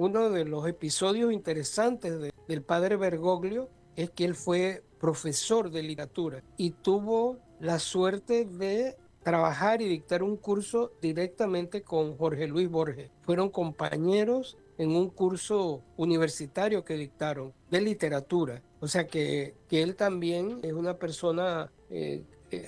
uno de los episodios interesantes del padre Bergoglio es que él fue profesor de literatura y tuvo la suerte de trabajar y dictar un curso directamente con Jorge Luis Borges. Fueron compañeros en un curso universitario que dictaron de literatura. O sea que él también es una persona,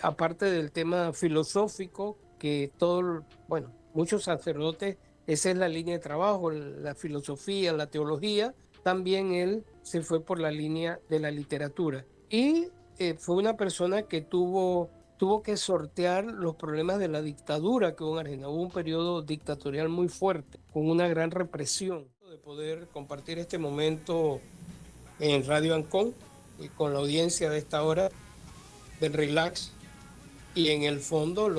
aparte del tema filosófico, que todo, bueno, muchos sacerdotes, esa es la línea de trabajo, la filosofía, la teología. También él se fue por la línea de la literatura. Y fue una persona que tuvo que sortear los problemas de la dictadura que hubo en Argentina. Hubo un periodo dictatorial muy fuerte, con una gran represión. De poder compartir este momento en Radio Ancón y con la audiencia de esta hora del relax y en el fondo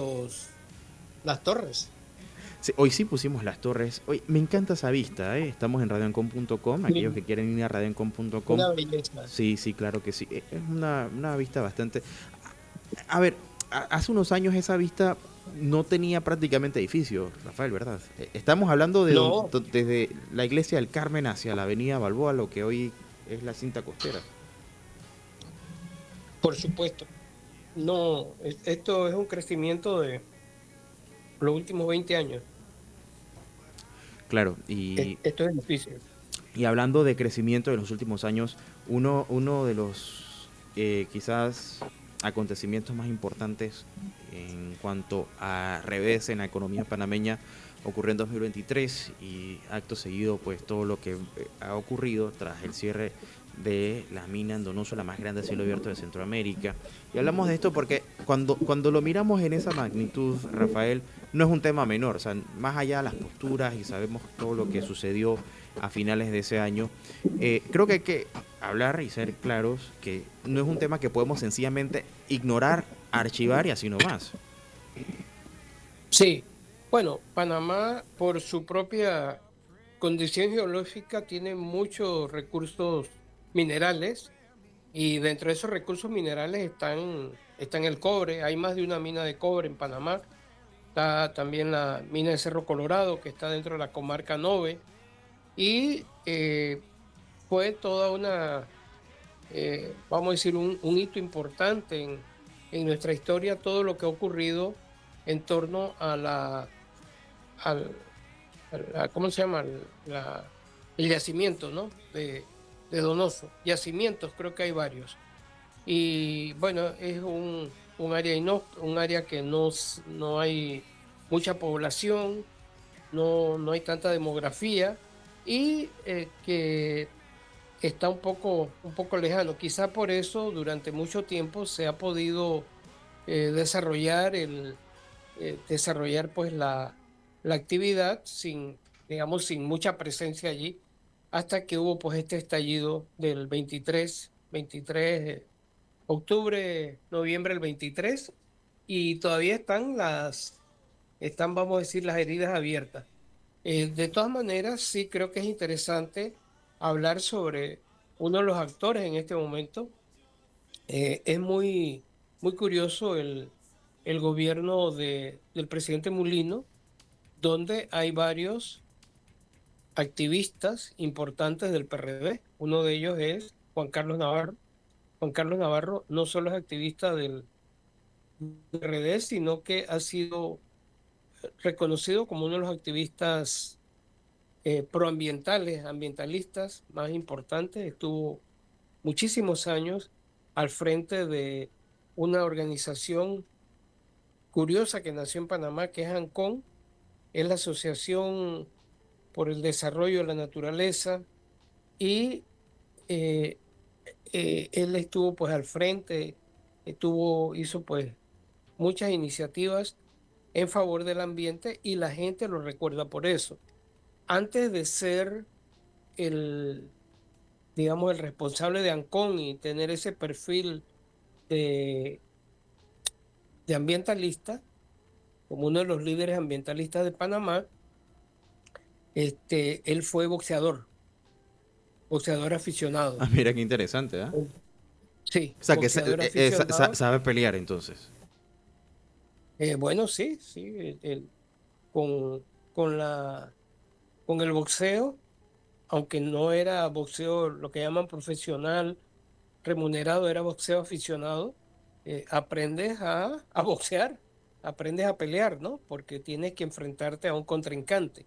las torres. Sí, hoy sí pusimos las torres. Hoy me encanta esa vista, ¿eh? Estamos en radioencom.com. Aquellos que Sí, quieren ir a radioencom.com. una belleza. Sí, sí, claro que sí. Es una vista bastante... A ver, hace unos años esa vista no tenía prácticamente edificios, Rafael, ¿verdad? Estamos hablando de No, desde la iglesia del Carmen hacia la avenida Balboa, lo que hoy es la cinta costera. por supuesto. No, esto es un crecimiento de los últimos 20 años. Claro, Esto es difícil. y hablando de crecimiento de los últimos años, uno de los quizás acontecimientos más importantes en cuanto a revés en la economía panameña ocurrió en 2023 y acto seguido pues todo lo que ha ocurrido tras el cierre de la mina en Donoso, la más grande a cielo abierto de Centroamérica. Y hablamos de esto porque cuando lo miramos en esa magnitud, Rafael, no es un tema menor, o sea, más allá de las posturas y sabemos todo lo que sucedió a finales de ese año, creo que hay que hablar y ser claros que no es un tema que podemos sencillamente ignorar, archivar y así nomás. Sí, bueno, Panamá por su propia condición geológica tiene muchos recursos minerales y dentro de esos recursos minerales están el cobre. Hay más de una mina de cobre en Panamá. Está también la mina de Cerro Colorado que está dentro de la comarca Nove y fue toda vamos a decir, un hito importante en nuestra historia, todo lo que ha ocurrido en torno a al, ¿cómo se llama? El yacimiento, ¿no? De Donoso. Yacimientos, creo que hay varios. Y bueno, es un área que no hay mucha población, no hay tanta demografía y que está un poco lejano. Quizá por eso durante mucho tiempo se ha podido desarrollar desarrollar pues la actividad sin, digamos, sin mucha presencia allí, hasta que hubo pues este estallido del 23 octubre, noviembre del 23, y todavía están, vamos a decir, las heridas abiertas. De todas maneras, sí creo que es interesante hablar sobre uno de los actores en este momento. Es muy curioso el gobierno del presidente Mulino, donde hay varios activistas importantes del PRD. Uno de ellos es Juan Carlos Navarro. Juan Carlos Navarro no solo es activista del PRD, sino que ha sido reconocido como uno de los activistas proambientales, ambientalistas más importantes. Estuvo muchísimos años al frente de una organización curiosa que nació en Panamá, que es ANCON, es la Asociación por el Desarrollo de la Naturaleza, y eh, él estuvo pues al frente, hizo pues muchas iniciativas en favor del ambiente y la gente lo recuerda por eso. Antes de ser el, digamos, el responsable de ANCON y tener ese perfil de, de ambientalista, como uno de los líderes ambientalistas de Panamá, él fue boxeador Ah, aficionado. mira qué interesante, ¿ah? Sí, O sea, que boxeador aficionado. sabe pelear entonces. Bueno, sí, sí, con, con con el boxeo aunque no era boxeo, lo que llaman profesional, remunerado, era boxeo aficionado, aprendes a boxear, aprendes a pelear, ¿no? Porque tienes que enfrentarte a un contrincante.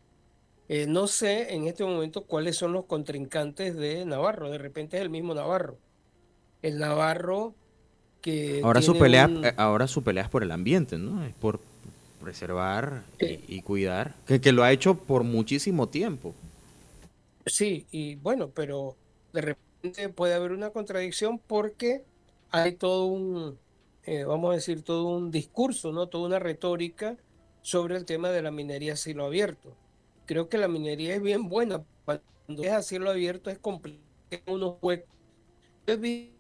No sé en este momento cuáles son los contrincantes de Navarro, de repente es el mismo Navarro. El Navarro que tiene un... ahora su pelea es por el ambiente, ¿no? Es por preservar eh, y cuidar, que lo ha hecho por muchísimo tiempo. sí, y bueno, pero de repente puede haber una contradicción porque hay todo un, vamos a decir, todo un discurso, ¿no? Toda una retórica sobre el tema de la minería a cielo abierto. Creo que la minería es bien buena. Cuando es a cielo abierto es complicado unos huecos. Yo vi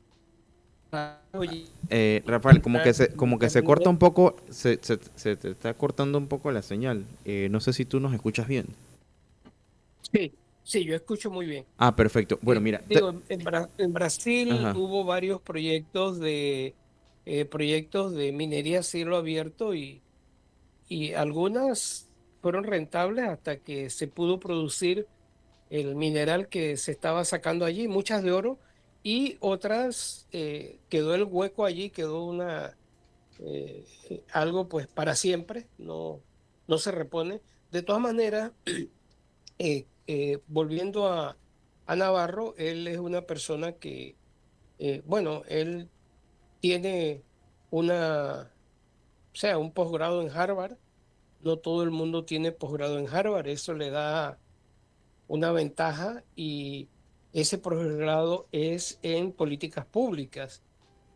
Rafael, como que se corta internet. un poco, se te está cortando un poco la señal. No sé si tú nos escuchas bien. Sí, sí, yo escucho muy bien. Ah, perfecto. Bueno, mira, Digo, en Brasil ajá, hubo varios proyectos de minería a cielo abierto y algunas fueron rentables hasta que se pudo producir el mineral que se estaba sacando allí, muchas de oro, y otras quedó el hueco allí, quedó algo pues para siempre, no se repone. De todas maneras, volviendo a Navarro, él es una persona que, bueno, él tiene o sea, un posgrado en Harvard. No todo el mundo tiene posgrado en Harvard, eso le da una ventaja y ese posgrado es en políticas públicas,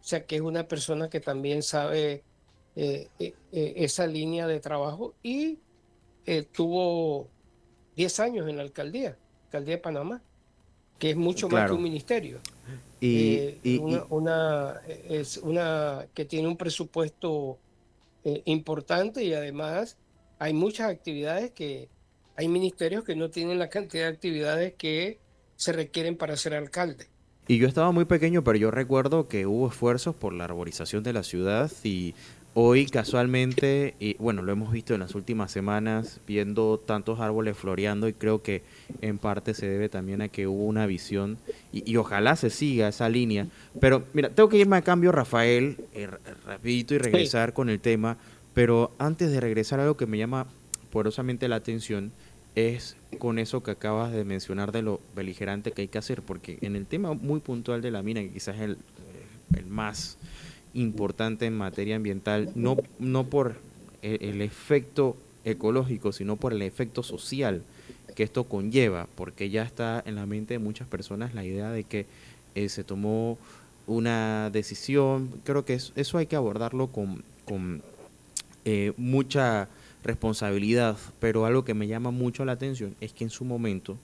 o sea que es una persona que también sabe esa línea de trabajo y tuvo 10 años en la alcaldía de Panamá, que es mucho más que un claro. ministerio. Y, y, y, Es una que tiene un presupuesto importante y además hay muchas actividades hay ministerios que no tienen la cantidad de actividades que se requieren para ser alcalde. Y yo estaba muy pequeño, pero yo recuerdo que hubo esfuerzos por la arborización de la ciudad y hoy casualmente, y bueno, lo hemos visto en las últimas semanas, viendo tantos árboles floreando y creo que en parte se debe también a que hubo una visión y ojalá se siga esa línea. Pero mira, tengo que irme a cambio, Rafael, rapidito y Sí, regresar con el tema, pero antes de regresar algo que me llama poderosamente la atención es con eso que acabas de mencionar de lo beligerante que hay que hacer, porque en el tema muy puntual de la mina, que quizás es el más importante en materia ambiental, no por el efecto ecológico, sino por el efecto social que esto conlleva, porque ya está en la mente de muchas personas la idea de que se tomó una decisión. Creo que eso hay que abordarlo con mucha responsabilidad, pero algo que me llama mucho la atención es que en su momento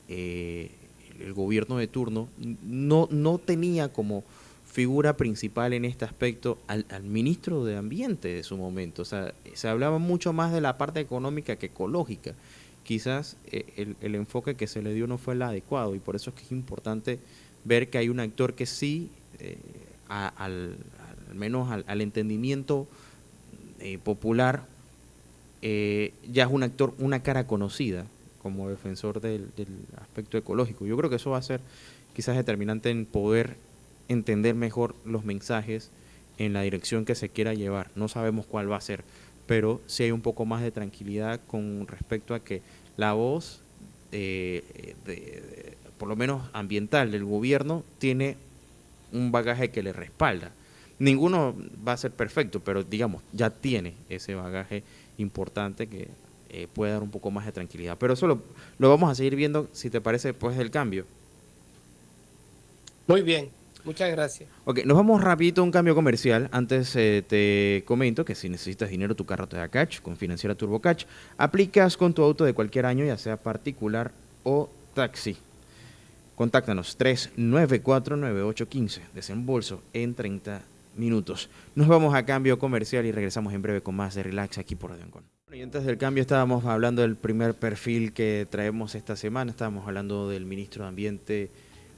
eh, el gobierno de turno no tenía como figura principal en este aspecto al ministro de Ambiente de su momento. O sea, se hablaba mucho más de la parte económica que ecológica. Quizás el enfoque que se le dio no fue el adecuado y por eso es que es importante ver que hay un actor que sí, al menos al entendimiento popular, ya es un actor, una cara conocida como defensor del aspecto ecológico. Yo creo que eso va a ser quizás determinante en poder entender mejor los mensajes en la dirección que se quiera llevar. No sabemos cuál va a ser, pero sí hay un poco más de tranquilidad con respecto a que la voz, por lo menos ambiental, del gobierno tiene un bagaje que le respalda. Ninguno va a ser perfecto, pero digamos, ya tiene ese bagaje importante que puede dar un poco más de tranquilidad. Pero eso lo vamos a seguir viendo, si te parece, después del cambio. muy bien, muchas gracias. Ok, nos vamos rapidito a un cambio comercial. Antes te comento que si necesitas dinero, tu carro te da Cash con Financiera Turbo Cash. Aplicas con tu auto de cualquier año, ya sea particular o taxi. Contáctanos 394-9815. Desembolso en 30 minutos. Nos vamos a cambio comercial y regresamos en breve con más de Relax aquí por Radio Ancon. Y antes del cambio estábamos hablando del primer perfil que traemos esta semana. Estábamos hablando del ministro de Ambiente,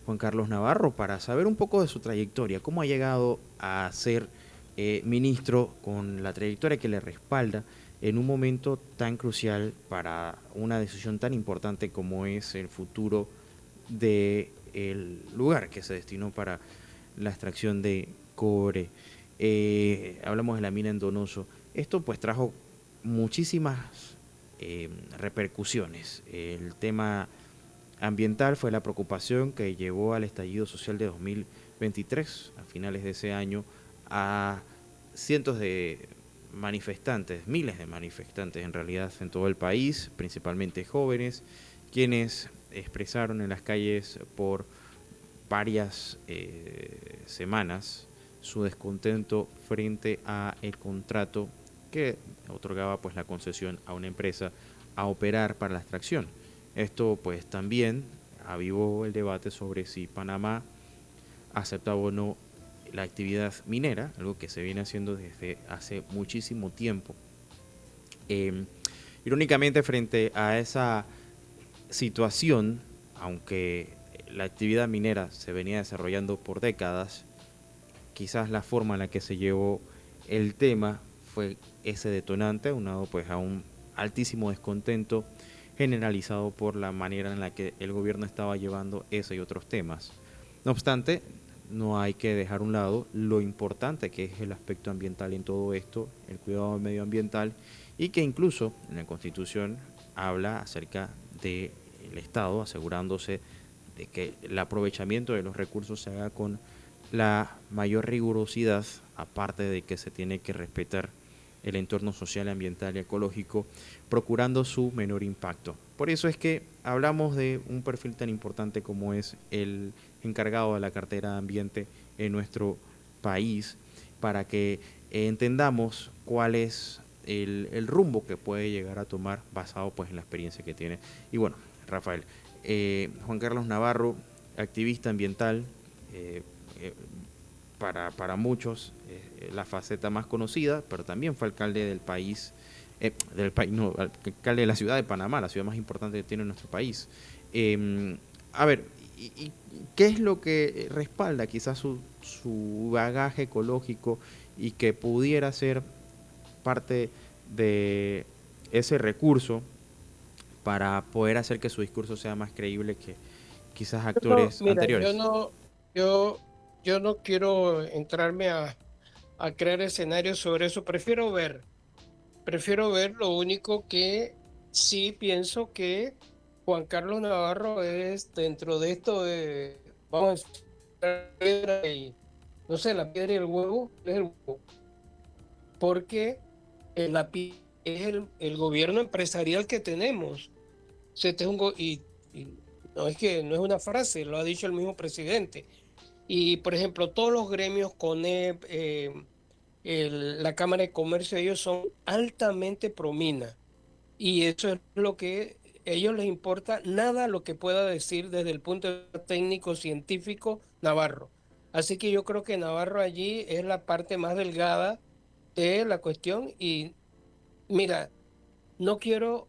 Juan Carlos Navarro, para saber un poco de su trayectoria, cómo ha llegado a ser ministro con la trayectoria que le respalda en un momento tan crucial para una decisión tan importante como es el futuro del lugar que se destinó para la extracción de cobre. Hablamos de la mina en Donoso. Esto pues trajo muchísimas repercusiones. El tema ambiental fue la preocupación que llevó al estallido social de 2023, a finales de ese año, a cientos de manifestantes, miles de manifestantes en realidad en todo el país, principalmente jóvenes, quienes expresaron en las calles por varias semanas su descontento frente a el contrato que otorgaba pues la concesión a una empresa a operar para la extracción. Esto pues también avivó el debate sobre si Panamá aceptaba o no la actividad minera, algo que se viene haciendo desde hace muchísimo tiempo. Irónicamente, frente a esa situación, aunque la actividad minera se venía desarrollando por décadas, quizás la forma en la que se llevó el tema fue ese detonante, aunado pues a un altísimo descontento generalizado por la manera en la que el gobierno estaba llevando ese y otros temas. No obstante, no hay que dejar a un lado lo importante que es el aspecto ambiental en todo esto, el cuidado medioambiental, y que incluso en la Constitución habla acerca del Estado, asegurándose de que el aprovechamiento de los recursos se haga con la mayor rigurosidad, aparte de que se tiene que respetar el entorno social, ambiental y ecológico, procurando su menor impacto. Por eso es que hablamos de un perfil tan importante como es el encargado de la cartera de ambiente en nuestro país, para que entendamos cuál es el rumbo que puede llegar a tomar basado pues en la experiencia que tiene. Y bueno, Rafael, Juan Carlos Navarro, activista ambiental, eh, eh, para muchos la faceta más conocida, pero también fue alcalde del país, no, alcalde de la ciudad de Panamá, la ciudad más importante que tiene nuestro país. A ver, y ¿qué es lo que respalda quizás su bagaje ecológico y que pudiera ser parte de ese recurso para poder hacer que su discurso sea más creíble que quizás No, actores mira, anteriores? yo, yo no quiero entrarme a crear escenarios sobre eso. Prefiero ver. Lo único que sí pienso que Juan Carlos Navarro es dentro de esto de, vamos a decir, la piedra no sé, la piedra y el huevo, es el huevo, porque es el gobierno empresarial que tenemos. O sea, y no es que no es una frase, lo ha dicho el mismo presidente. Y, por ejemplo, todos los gremios, CONEP, la Cámara de Comercio, ellos son altamente promina. Y eso es lo que a ellos les importa, nada lo que pueda decir desde el punto de vista técnico, científico, Navarro. Así que yo creo que Navarro allí es la parte más delgada de la cuestión. Y mira, no quiero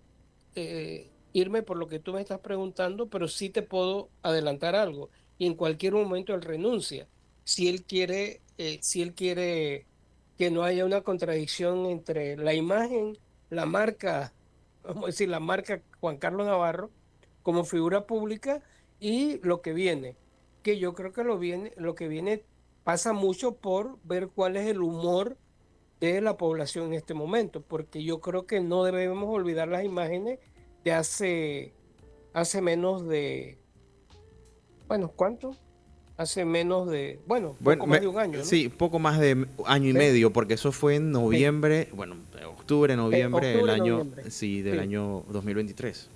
irme por lo que tú me estás preguntando, pero sí te puedo adelantar algo. Y en cualquier momento él renuncia. Si él quiere que no haya una contradicción entre la imagen, la marca, vamos a decir, la marca Juan Carlos Navarro como figura pública y lo que viene. Que yo creo que lo que viene pasa mucho por ver cuál es el humor de la población en este momento, porque yo creo que no debemos olvidar las imágenes de hace menos de, bueno, ¿cuánto? Hace menos de, bueno, Bueno, poco más de un año, ¿no? sí, poco más de año y Sí, medio, porque eso fue en sí, noviembre, bueno, octubre, noviembre del octubre, año, noviembre. sí, del Sí, año 2023.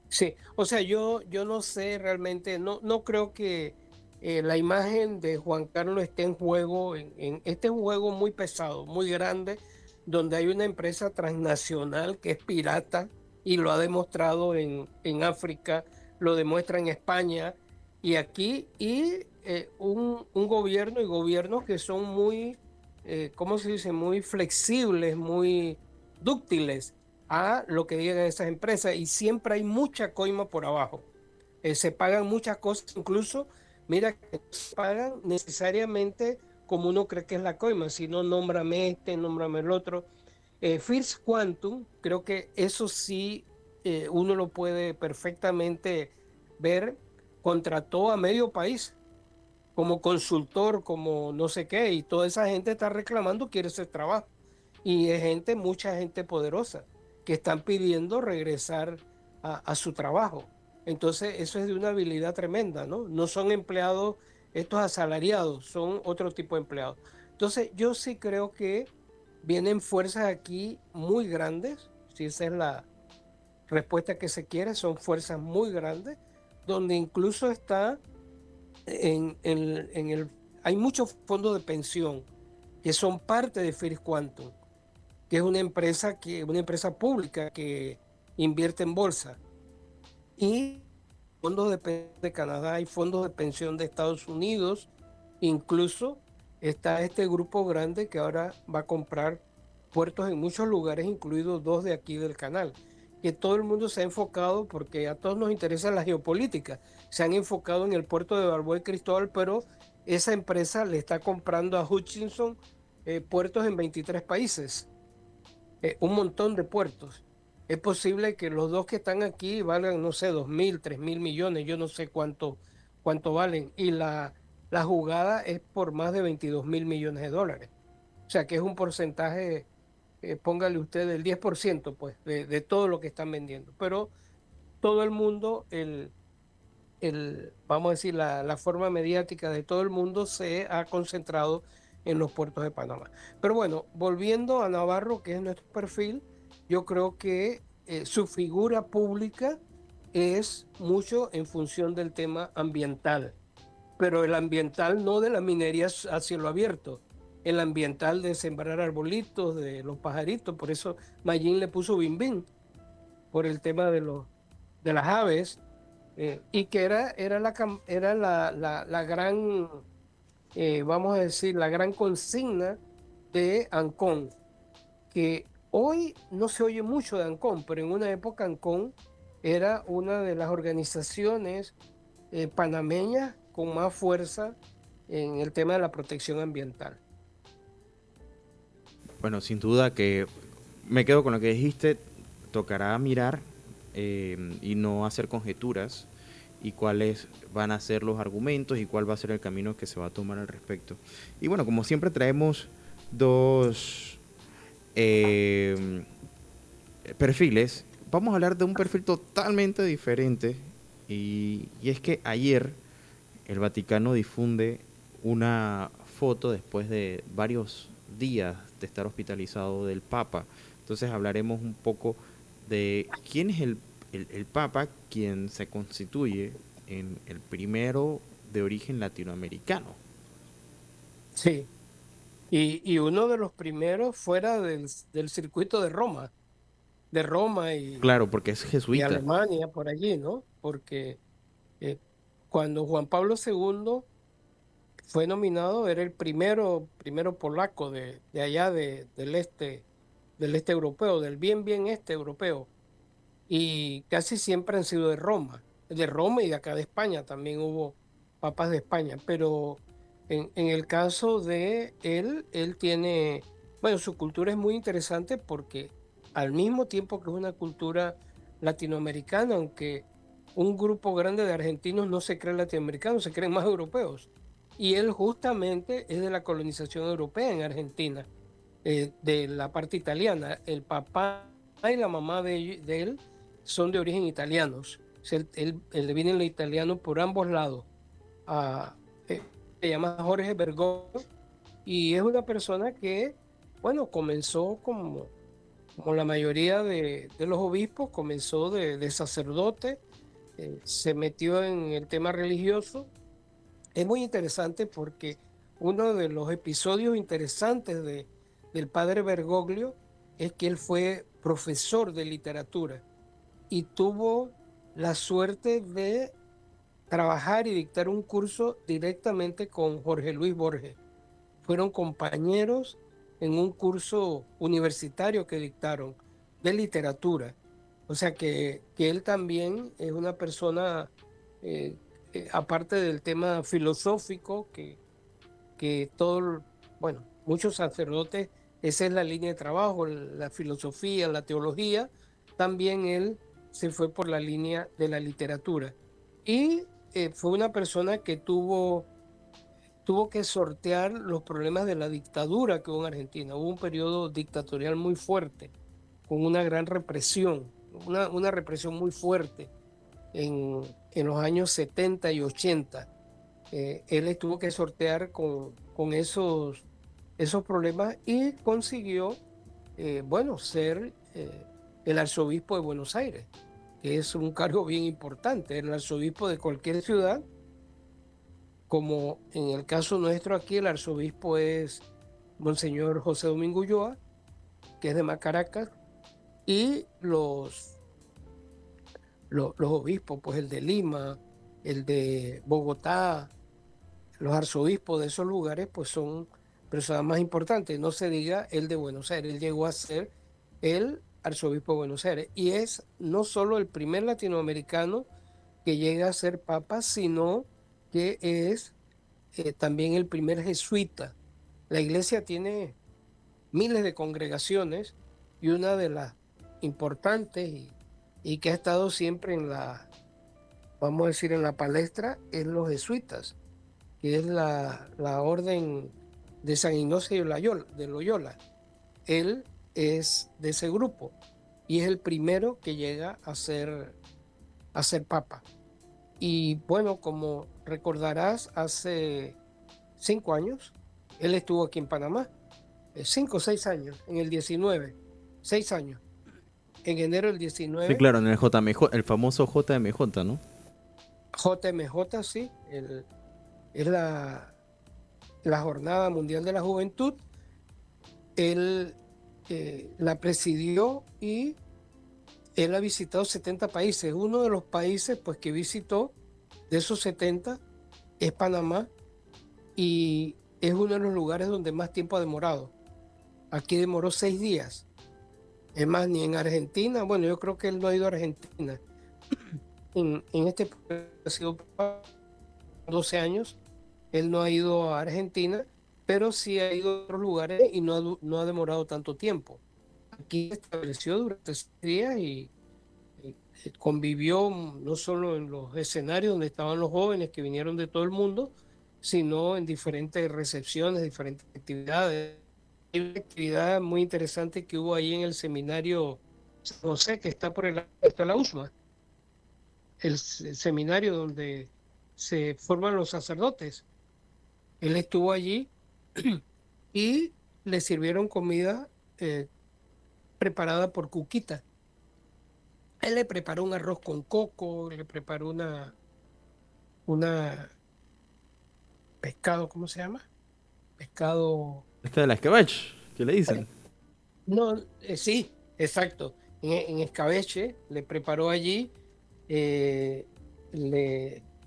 sí. O sea, yo no sé realmente, no creo que la imagen de Juan Carlos esté en juego, este es un juego muy pesado, muy grande, donde hay una empresa transnacional que es pirata y lo ha demostrado en África, lo demuestra en España y aquí, y un gobierno y gobiernos que son muy, ¿cómo se dice? Muy flexibles, muy dúctiles a lo que digan esas empresas y siempre hay mucha coima por abajo. Se pagan muchas cosas, incluso, mira, que no se pagan necesariamente como uno cree que es la coima, sino nómbrame este, nómbrame el otro. First Quantum, creo que eso sí uno lo puede perfectamente ver. contrató a medio país como consultor, como no sé qué, y toda esa gente está reclamando, quiere ese trabajo. Y es gente, mucha gente poderosa, que están pidiendo regresar a su trabajo. Entonces, eso es de una habilidad tremenda, ¿no? No son empleados, estos asalariados, son otro tipo de empleados. Entonces, yo sí creo que vienen fuerzas aquí muy grandes, si esa es la respuesta que se quiere, son fuerzas muy grandes, donde incluso está hay muchos fondos de pensión que son parte de First Quantum, que es una empresa pública que invierte en bolsa. Y fondos de Canadá, hay fondos de pensión de Estados Unidos, incluso está este grupo grande que ahora va a comprar puertos en muchos lugares, incluidos dos de aquí del canal, que todo el mundo se ha enfocado, porque a todos nos interesa la geopolítica, se han enfocado en el puerto de Balboa y Cristóbal, pero esa empresa le está comprando a Hutchinson puertos en 23 países, un montón de puertos. Es posible que los dos que están aquí valgan, no sé, 2.000, 3.000 millones, yo no sé cuánto valen. Y la jugada es por más de 22.000 millones de dólares. O sea que es un porcentaje, póngale usted el 10%, pues, de todo lo que están vendiendo. Pero todo el mundo, vamos a decir, la forma mediática de todo el mundo se ha concentrado en los puertos de Panamá. Pero bueno, volviendo a Navarro, que es nuestro perfil, yo creo que su figura pública es mucho en función del tema ambiental, pero el ambiental no de la minería a cielo abierto, el ambiental de sembrar arbolitos, de los pajaritos, por eso Mayín le puso Bimbín, por el tema de las aves, y que era la gran, vamos a decir, la gran consigna de Ancón, que hoy no se oye mucho de Ancón, pero en una época Ancón era una de las organizaciones panameñas con más fuerza en el tema de la protección ambiental. Bueno, sin duda que me quedo con lo que dijiste, tocará mirar y no hacer conjeturas y cuáles van a ser los argumentos y cuál va a ser el camino que se va a tomar al respecto. Y bueno, como siempre traemos dos eh, perfiles, vamos a hablar de un perfil totalmente diferente y es que ayer el Vaticano difunde una foto después de varios días de estar hospitalizado del Papa. Entonces hablaremos un poco de quién es el Papa, quien se constituye en el primero de origen latinoamericano. Sí, y uno de los primeros fuera del circuito de Roma Claro, porque es y jesuita. Alemania, por allí, ¿no? Porque eh, cuando Juan Pablo II fue nominado, era el primero polaco de allá del este europeo, del bien este europeo. Y casi siempre han sido de Roma y de acá de España, también hubo papas de España, pero en el caso de él tiene, bueno, su cultura es muy interesante porque al mismo tiempo que es una cultura latinoamericana, aunque un grupo grande de argentinos no se creen latinoamericanos, se creen más europeos. Y él justamente es de la colonización europea en Argentina, de la parte italiana. El papá y la mamá de él son de origen italianos. O sea, él le viene el italiano por ambos lados. Ah, se llama Jorge Bergoglio y es una persona que, bueno, comenzó como la mayoría de los obispos, comenzó de sacerdote, se metió en el tema religioso. Es muy interesante porque uno de los episodios interesantes del padre Bergoglio es que él fue profesor de literatura y tuvo la suerte de trabajar y dictar un curso directamente con Jorge Luis Borges. Fueron compañeros en un curso universitario que dictaron de literatura. O sea que él también es una persona, eh, aparte del tema filosófico, que bueno, muchos sacerdotes, esa es la línea de trabajo, la filosofía, la teología, también él se fue por la línea de la literatura. Y fue una persona que tuvo que sortear los problemas de la dictadura que hubo en Argentina. Hubo un periodo dictatorial muy fuerte, con una gran represión, una represión muy fuerte en los años 70 y 80. Él tuvo que sortear con esos problemas y consiguió, bueno, ser el arzobispo de Buenos Aires, que es un cargo bien importante. El arzobispo de cualquier ciudad, como en el caso nuestro aquí, el arzobispo es Monseñor José Domingo Ulloa, que es de Macaracas, y los obispos, pues el de Lima, el de Bogotá, los arzobispos de esos lugares, pues son personas más importantes. No se diga el de Buenos Aires, él llegó a ser el arzobispo de Buenos Aires y es no solo el primer latinoamericano que llega a ser papa, sino que es también el primer jesuita. La iglesia tiene miles de congregaciones y una de las importantes y que ha estado siempre en la, vamos a decir, en la palestra es los jesuitas, que es la orden de San Ignacio de Loyola. Él es de ese grupo y es el primero que llega a ser papa. Y bueno, como recordarás, hace 5 años, él estuvo aquí en Panamá, 5 o 6 años, en el 19, 6 años, en enero del Sí, 19, claro, en el JMJ, el famoso JMJ, ¿no? JMJ, sí, es la Jornada Mundial de la Juventud. Él la presidió y él ha visitado 70 países. Uno de los países pues, que visitó de esos 70 es Panamá y es uno de los lugares donde más tiempo ha demorado. Aquí demoró 6 días. Es más, ni en Argentina, bueno, yo creo que él no ha ido a Argentina. En este ha sido 12 años, él no ha ido a Argentina, pero sí ha ido a otros lugares y no ha demorado tanto tiempo. Aquí se estableció durante 6 días y convivió no solo en los escenarios donde estaban los jóvenes que vinieron de todo el mundo, sino en diferentes recepciones, diferentes actividades. Hay una actividad muy interesante que hubo ahí en el seminario San José, que está por el lado de la USMA, el seminario donde se forman los sacerdotes. Él estuvo allí y le sirvieron comida preparada por Cuquita. Él le preparó un arroz con coco, le preparó una pescado, ¿cómo se llama? Pescado. Esta de la escabeche, ¿qué le dicen? No, sí, exacto. En escabeche le preparó allí, eh,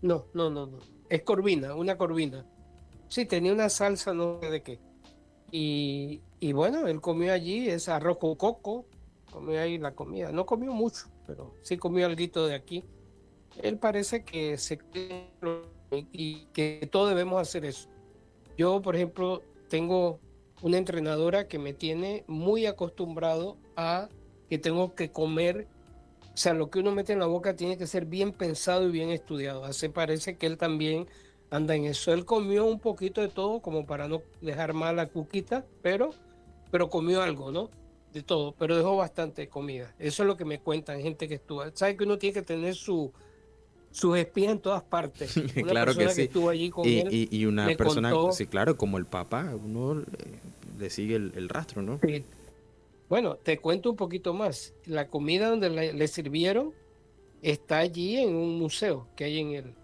no. Es corvina, una corvina. Sí, tenía una salsa, no sé de qué. Y bueno, él comió allí ese arroz con coco, comió ahí la comida. No comió mucho, pero sí comió algo de aquí. Él parece que y que todos debemos hacer eso. Yo, por ejemplo, tengo una entrenadora que me tiene muy acostumbrado a que tengo que comer, o sea, lo que uno mete en la boca tiene que ser bien pensado y bien estudiado. Así parece que él también anda en eso. Él comió un poquito de todo como para no dejar mal la Cuquita, pero comió algo, ¿no? De todo, pero dejó bastante comida. Eso es lo que me cuentan gente que estuvo. Sabe que uno tiene que tener sus espías en todas partes. Una Claro que persona que sí. estuvo allí con él Y una me persona, contó. sí, claro, como el Papa, uno le sigue el rastro, ¿no? Sí. Bueno, te cuento un poquito más. La comida donde le sirvieron está allí en un museo que hay en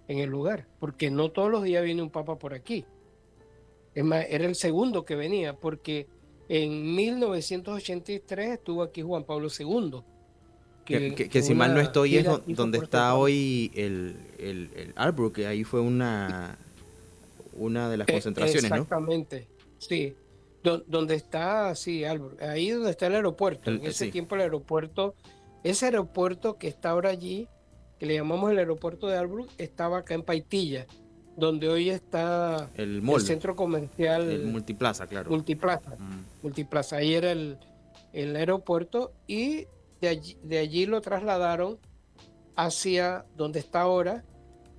el lugar, porque no todos los días viene un papa por aquí. Es más, era el segundo que venía, porque en 1983 estuvo aquí Juan Pablo II, que Que en si mal no una estoy es gira que hizo donde por todo el está país. hoy el Albrook, que ahí fue una de las concentraciones, ¿no? Exactamente, sí. Donde está, sí, Albert, ahí donde está el aeropuerto. En ese Sí, tiempo el aeropuerto, ese aeropuerto que está ahora allí, que le llamamos el aeropuerto de Albrook, estaba acá en Paitilla, donde hoy está el el mall, centro el comercial multiplaza, claro. Multiplaza. Mm. Multiplaza, ahí era el aeropuerto y de allí lo trasladaron hacia donde está ahora,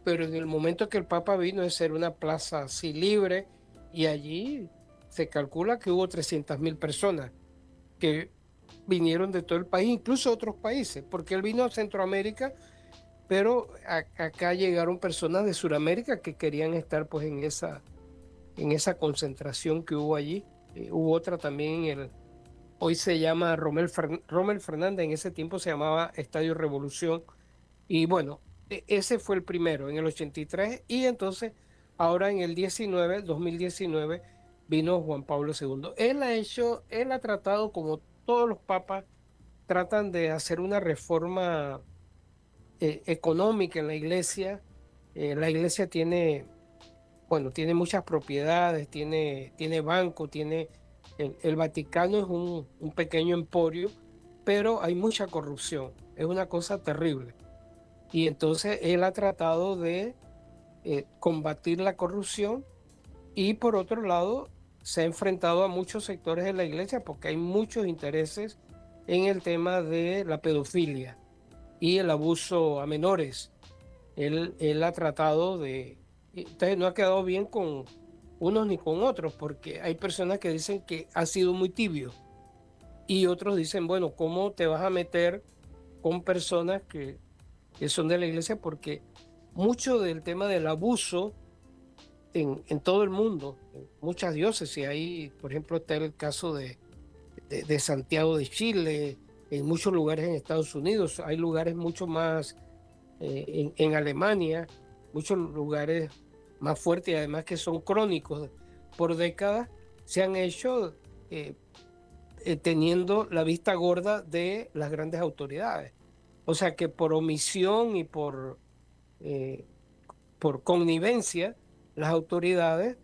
pero en el momento que el Papa vino, esa era una plaza así libre, y allí se calcula que hubo 300.000 personas que vinieron de todo el país, incluso otros países, porque él vino a Centroamérica, pero acá llegaron personas de Sudamérica que querían estar pues en esa concentración que hubo allí. Hubo otra también hoy se llama Rommel Fernández, en ese tiempo se llamaba Estadio Revolución. Y bueno, ese fue el primero en el 83, y entonces ahora en el 2019 vino Juan Pablo II. Él ha tratado, como todos los papas, tratan de hacer una reforma económica en la iglesia. La iglesia tiene, bueno, tiene muchas propiedades, tiene banco, el Vaticano es un pequeño emporio, pero hay mucha corrupción, es una cosa terrible. Y entonces él ha tratado de combatir la corrupción, y por otro lado se ha enfrentado a muchos sectores de la iglesia porque hay muchos intereses en el tema de la pedofilia y el abuso a menores. Él ha tratado entonces no ha quedado bien con unos ni con otros, porque hay personas que dicen que ha sido muy tibio, y otros dicen, bueno, ¿cómo te vas a meter con personas que son de la iglesia? Porque mucho del tema del abuso en todo el mundo, en muchas diócesis, ahí, por ejemplo, está el caso de Santiago de Chile, en muchos lugares en Estados Unidos, hay lugares mucho más en Alemania, muchos lugares más fuertes, y además que son crónicos por décadas, se han hecho teniendo la vista gorda de las grandes autoridades. O sea que por omisión y eh, por connivencia, las autoridades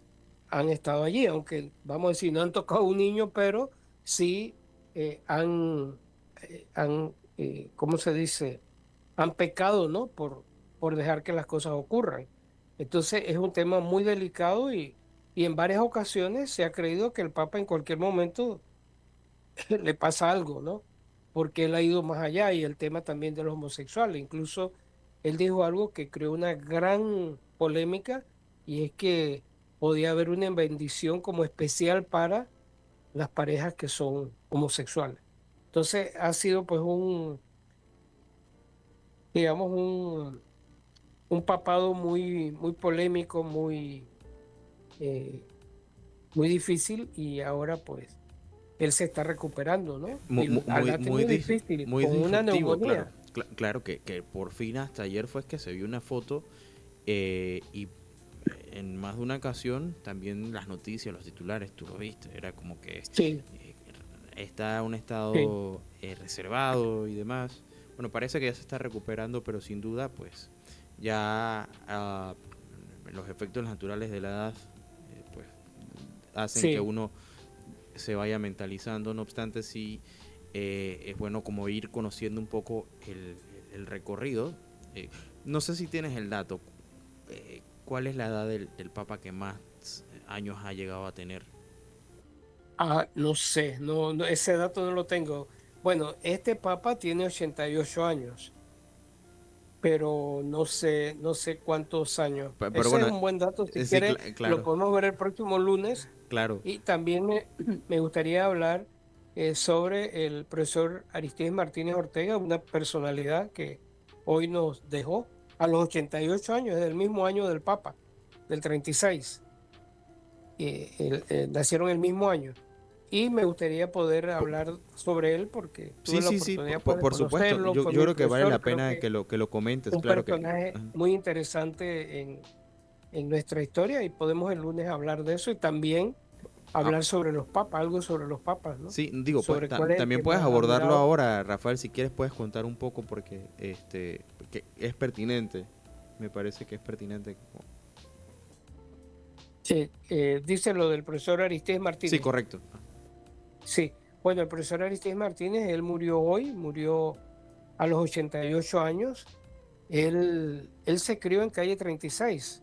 han estado allí, aunque vamos a decir, no han tocado a un niño, pero sí ¿cómo se dice? Han pecado, ¿no? Por dejar que las cosas ocurran. Entonces es un tema muy delicado, y en varias ocasiones se ha creído que el Papa en cualquier momento le pasa algo, ¿no? Porque él ha ido más allá, y el tema también de los homosexuales. Incluso él dijo algo que creó una gran polémica, y es que podía haber una bendición como especial para las parejas que son homosexuales. Entonces ha sido pues digamos, un papado muy, muy polémico, eh, muy difícil, y ahora pues él se está recuperando, ¿no? Y la ha tenido difícil muy con una disruptivo, claro. neumonía. Claro que por fin hasta ayer fue que se vio una foto y en más de una ocasión también las noticias, los titulares, tú lo viste, era como que Sí, está en un sí. estado reservado y demás. Bueno, parece que ya se está recuperando, pero sin duda pues ya los efectos naturales de la edad pues hacen que Sí. uno se vaya mentalizando. No obstante, sí es bueno como ir conociendo un poco el recorrido. Eh, no sé si tienes el dato. ¿Cuál es la edad del Papa que más años ha llegado a tener? No sé, ese dato no lo tengo. Bueno, este papa tiene 88 años, pero no sé cuántos años. Pero Ese es bueno, un buen dato. Si sí, quiere, lo claro, podemos ver el próximo lunes. claro. Y también me gustaría hablar sobre el profesor Aristides Martínez Ortega, una personalidad que hoy nos dejó a los 88 años, es del mismo año del Papa, del 36. Nacieron el mismo año. Y me gustaría poder hablar sobre él porque tuve Sí, la sí, sí, oportunidad pues, de por supuesto. conocerlo, fue Yo mi creo que vale profesor. la Creo pena que que lo comentes, un claro que... personaje Ajá. muy interesante en nuestra historia, y podemos el lunes hablar de eso, y también Ah, hablar sobre los papas, algo sobre los papas, ¿no? sí, digo, pues, Sobre cuál es el también que puedes más ha abordarlo durado. ahora, Rafael, si quieres puedes contar un poco porque que es pertinente. Me parece que es pertinente. Sí, dice lo del profesor Aristides Sí, Martínez. correcto. Sí, bueno, el profesor Aristides Martínez, él murió hoy, murió a los 88 años. Él se crió en calle 36,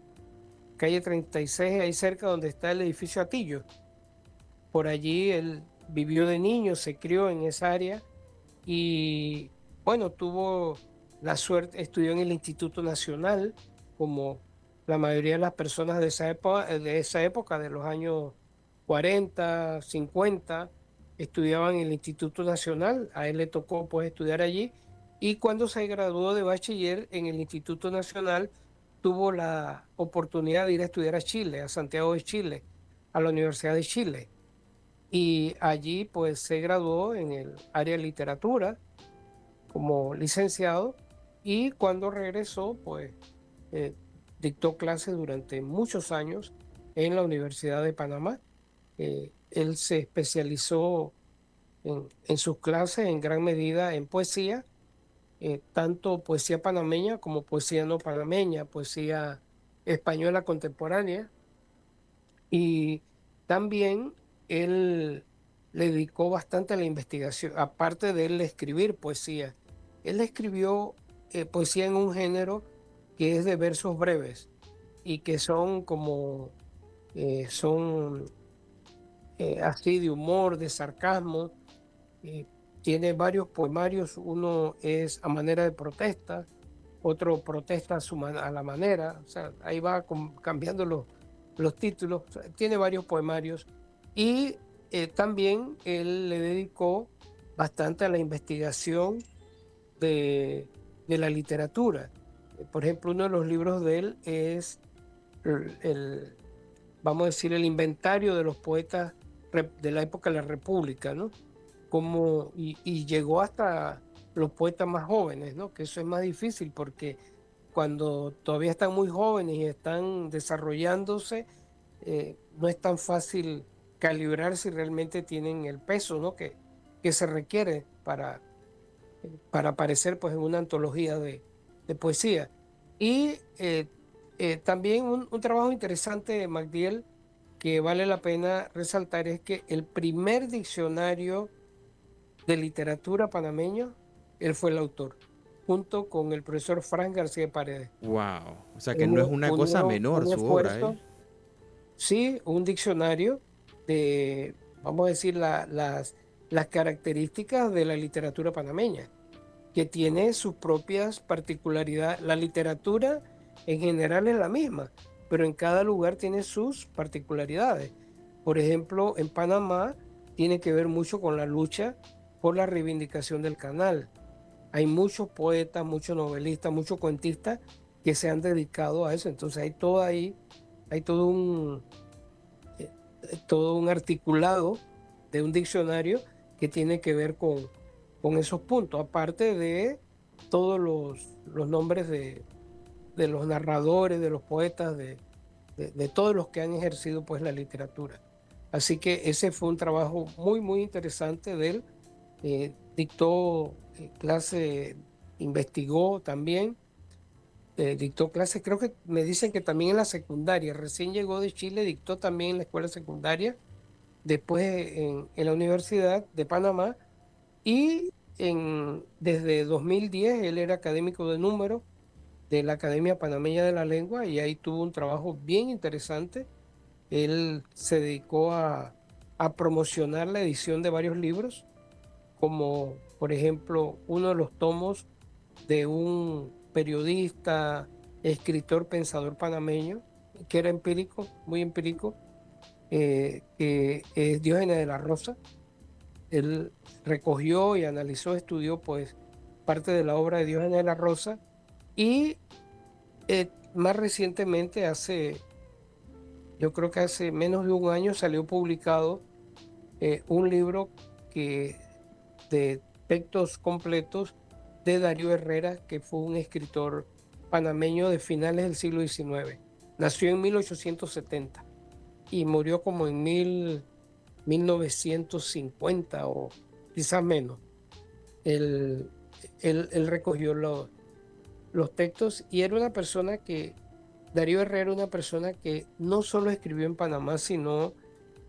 ahí cerca donde está el edificio Atillo. Por allí él vivió de niño, se crió en esa área, y bueno, tuvo la suerte, estudió en el Instituto Nacional, como la mayoría de las personas de esa época, de los años 40, 50, estudiaban en el Instituto Nacional. A él le tocó pues estudiar allí y cuando se graduó de bachiller en el Instituto Nacional, tuvo la oportunidad de ir a estudiar a Chile, a Santiago de Chile, a la Universidad de Chile. Y allí pues se graduó en el área de literatura como licenciado y cuando regresó pues eh, dictó clases durante muchos años en la Universidad de Panamá. Él se especializó en sus clases en gran medida en poesía, tanto poesía panameña como poesía no panameña, poesía española contemporánea. Y también él le dedicó bastante a la investigación, aparte de él escribir poesía. Él escribió poesía en un género que es de versos breves y que son como, son así de humor, de sarcasmo. eh, Tiene varios poemarios, uno es a manera de protesta, otro protesta a la manera, o sea, ahí va cambiando los títulos, o sea, tiene varios poemarios y también él le dedicó bastante a la investigación de la literatura. Por ejemplo, uno de los libros de él es el, vamos a decir, el inventario de los poetas de la época de la República, ¿no? Como, y llegó hasta los poetas más jóvenes, ¿no? Que eso es más difícil porque cuando todavía están muy jóvenes y están desarrollándose, no es tan fácil calibrar si realmente tienen el peso, ¿no? Que se requiere para aparecer pues, en una antología de poesía. Y también un trabajo interesante, Magdiel, que vale la pena resaltar es que el primer diccionario de literatura panameño, él fue el autor, junto con el profesor Frank García Paredes. Wow. O sea que no es una cosa Unieron menor un su obra, ¿eh? esfuerzo, sí, un diccionario de, vamos a decir, las características de la literatura panameña, que tiene sus propias particularidades. La literatura en general es la misma, pero en cada lugar tiene sus particularidades. Por ejemplo, en Panamá tiene que ver mucho con la lucha por la reivindicación del canal. Hay muchos poetas, muchos novelistas, muchos cuentistas que se han dedicado a eso. Entonces hay eh, todo un articulado de un diccionario que tiene que ver con esos puntos, aparte de todos los nombres de los narradores, de los poetas, de todos los que han ejercido pues la literatura. Así que ese fue un trabajo muy, muy interesante de él. Dictó clase, investigó también, dictó clases, creo que me dicen que también en la secundaria, recién llegó de Chile, dictó también en la escuela secundaria, después en la Universidad de Panamá y desde 2010 él era académico de número de la Academia Panameña de la Lengua y ahí tuvo un trabajo bien interesante. Él se dedicó a promocionar la edición de varios libros, como por ejemplo uno de los tomos de un periodista, escritor, pensador panameño, que era empírico, muy empírico, que es Diógenes de la Rosa. Él recogió y analizó, estudió pues parte de la obra de Diógenes de la Rosa y más recientemente, yo creo que hace menos de un año salió publicado un libro que, de textos completos de Darío Herrera, que fue un escritor panameño de finales del siglo XIX. Nació en 1870 y murió como en 1950 o quizás menos. Él, él recogió los textos y era una persona que, Darío Herrera, una persona que no solo escribió en Panamá, sino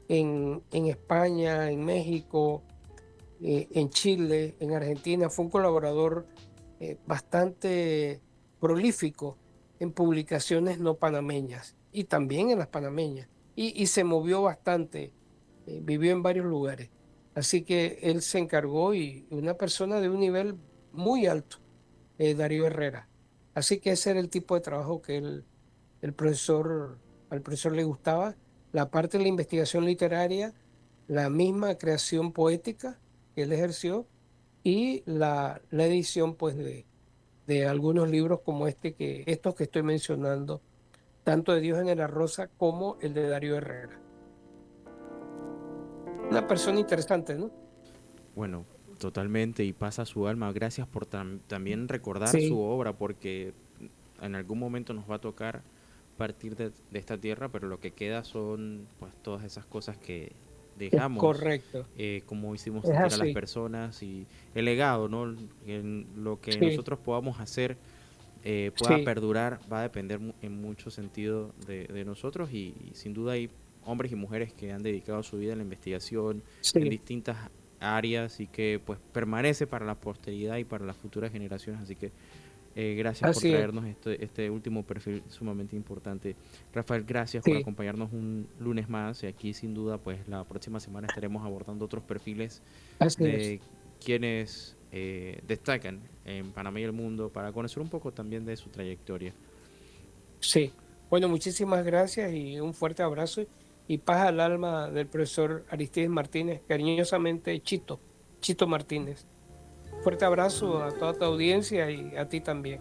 en España, en México, en Chile, en Argentina. Fue un colaborador bastante prolífico en publicaciones no panameñas y también en las panameñas. Y se movió bastante, vivió en varios lugares. Así que él se encargó y una persona de un nivel muy alto, Darío Herrera. Así que ese era el tipo de trabajo que el profesor, al profesor le gustaba, la parte de la investigación literaria, la misma creación poética que él ejerció y la edición pues de algunos libros como estos que estoy mencionando, tanto de Diógenes la Rosa como el de Darío Herrera. Una persona interesante, ¿no? Bueno, totalmente, y pasa su alma. Gracias por también recordar su Sí, obra, porque en algún momento nos va a tocar partir de esta tierra, pero lo que queda son pues todas esas cosas que es dejamos, correcto. cómo hicimos Es sentir a las así. personas y el legado, ¿no? En lo que Sí, nosotros podamos hacer pueda sí, perdurar va a depender en mucho sentido de nosotros y sin duda hay hombres y mujeres que han dedicado su vida a la investigación en sí. distintas áreas y que pues permanece para la posteridad y para las futuras generaciones. Así que gracias por Así es. traernos este último perfil sumamente importante. Rafael, gracias por Sí, acompañarnos un lunes más y aquí sin duda pues la próxima semana estaremos abordando otros perfiles así es. de quienes destacan en Panamá y el mundo para conocer un poco también de su trayectoria. Sí. Bueno, muchísimas gracias y un fuerte abrazo y paz al alma del profesor Aristides Martínez, cariñosamente Chito, Chito Martínez. Fuerte abrazo a toda tu audiencia y a ti también.